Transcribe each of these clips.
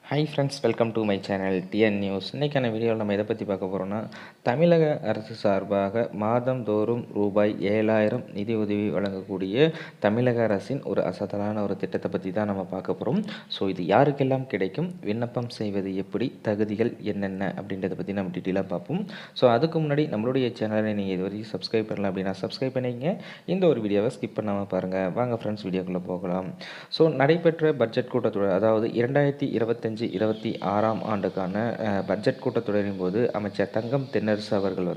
Hi friends, welcome to my channel TN news. இன்றைக்கான வீடியோவில் நம்ம எதை பற்றி பார்க்க போகிறோம்னா, தமிழக அரசு சார்பாக மாதந்தோறும் ரூபாய் 7,000 நிதி உதவி வழங்கக்கூடிய தமிழக அரசின் ஒரு அசத்தலான ஒரு திட்டத்தை பற்றி தான் நம்ம பார்க்க போகிறோம். ஸோ இது யாருக்கெல்லாம் கிடைக்கும், விண்ணப்பம் செய்வது எப்படி, தகுதிகள் என்னென்ன அப்படின்றத பற்றி நம்ம டீட்டெயிலாக பார்ப்போம். ஸோ அதுக்கு முன்னாடி நம்மளுடைய சேனலை நீங்கள் இது வரைக்கும் சப்ஸ்கிரைப் பண்ணலாம் அப்படின்னா சப்ஸ்கிரைப் பண்ணிங்க. இந்த ஒரு வீடியோவை ஸ்கிப் பண்ணாமல் பாருங்கள். வாங்க ஃப்ரெண்ட்ஸ், வீடியோக்குள்ளே போகலாம். ஸோ நடைபெற்ற பட்ஜெட் கூட்டத்தொடர், அதாவது 2025-26 ஆண்டுக்கான பட்ஜெட் கூட்டத்தொடரின் போது அமைச்சர் தங்கம் தென்னரசு அவர்கள்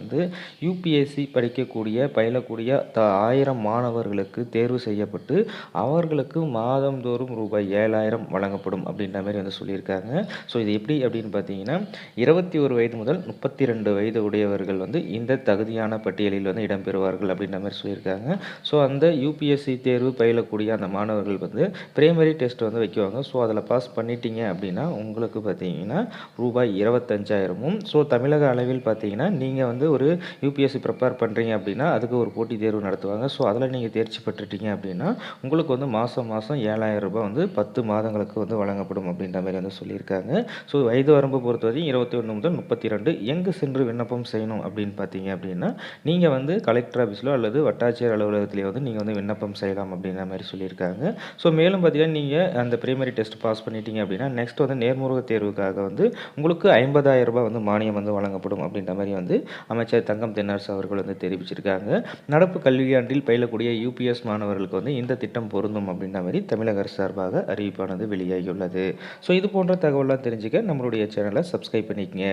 யூபிஎஸ்சி பயிலக்கூடிய 1000 மாணவர்களுக்கு தேர்வு செய்யப்பட்டு அவர்களுக்கு மாதந்தோறும் ரூபாய் 7,000 வழங்கப்படும் அப்படின்ற மாதிரி சொல்லியிருக்காங்க. ஸோ இது எப்படி அப்படின்னு பார்த்தீங்கன்னா, 21 வயது முதல் 32 வயது உடையவர்கள் இந்த தகுதியான பட்டியலில் இடம்பெறுவார்கள் அப்படின்ற மாதிரி சொல்லியிருக்காங்க. ஸோ அந்த யூபிஎஸ்சி தேர்வு பயிலக்கூடிய அந்த மாணவர்கள் பிரைமரி டெஸ்ட் வைக்குவாங்க. ஸோ அதில் பாஸ் பண்ணிட்டீங்க அப்படின்னா உங்களுக்கு பார்த்தீங்கன்னா ரூபாய் 25,000. ஸோ தமிழக அளவில் பார்த்தீங்கன்னா நீங்கள் ஒரு யூபிஎஸ்சி ப்ரிப்பேர் பண்ணுறீங்க அப்படின்னா அதுக்கு ஒரு போட்டித் தேர்வு நடத்துவாங்க. ஸோ அதில் நீங்கள் தேர்ச்சி பெற்றுட்டீங்க அப்படின்னா உங்களுக்கு மாதம் 7,000 ரூபாய் 10 மாதங்களுக்கு வழங்கப்படும் அப்படின்ற மாதிரி சொல்லியிருக்காங்க. ஸோ வயது வரம்பு பொறுத்தவரைக்கும் 21 முதல் 32. எங்கு சென்று விண்ணப்பம் செய்யணும் அப்படின்னு பார்த்தீங்க அப்படின்னா, நீங்கள் கலெக்டர் ஆஃபீஸிலோ அல்லது வட்டாட்சியர் அலுவலகத்திலேயோ நீங்கள் விண்ணப்பம் செய்யலாம் அப்படின்ற மாதிரி சொல்லியிருக்காங்க. ஸோ மேலும் பார்த்தீங்கன்னா நீங்கள் அந்த பிரைமரி டெஸ்ட் பாஸ் பண்ணிட்டீங்க அப்படின்னா நெக்ஸ்ட் நேர்முக தேர்வுக்காக உங்களுக்கு 50,000 ரூபாய் மானியம் வழங்கப்படும் அப்படின்ற மாதிரி அமைச்சர் தங்கம் தென்னரசு அவர்கள் தெரிவிச்சிருக்காங்க. நடப்பு கல்வியாண்டில் பயிலக்கூடிய யூபிஎஸ் மாணவர்களுக்கு இந்த திட்டம் பொருந்தும் அப்படின்ற மாதிரி தமிழக அரசு சார்பாக அறிவிப்பானது வெளியாகியுள்ளது. ஸோ இது போன்ற தகவலாம் தெரிஞ்சுக்க நம்மளுடைய சேனலை சப்ஸ்கிரைப் பண்ணிக்கங்க.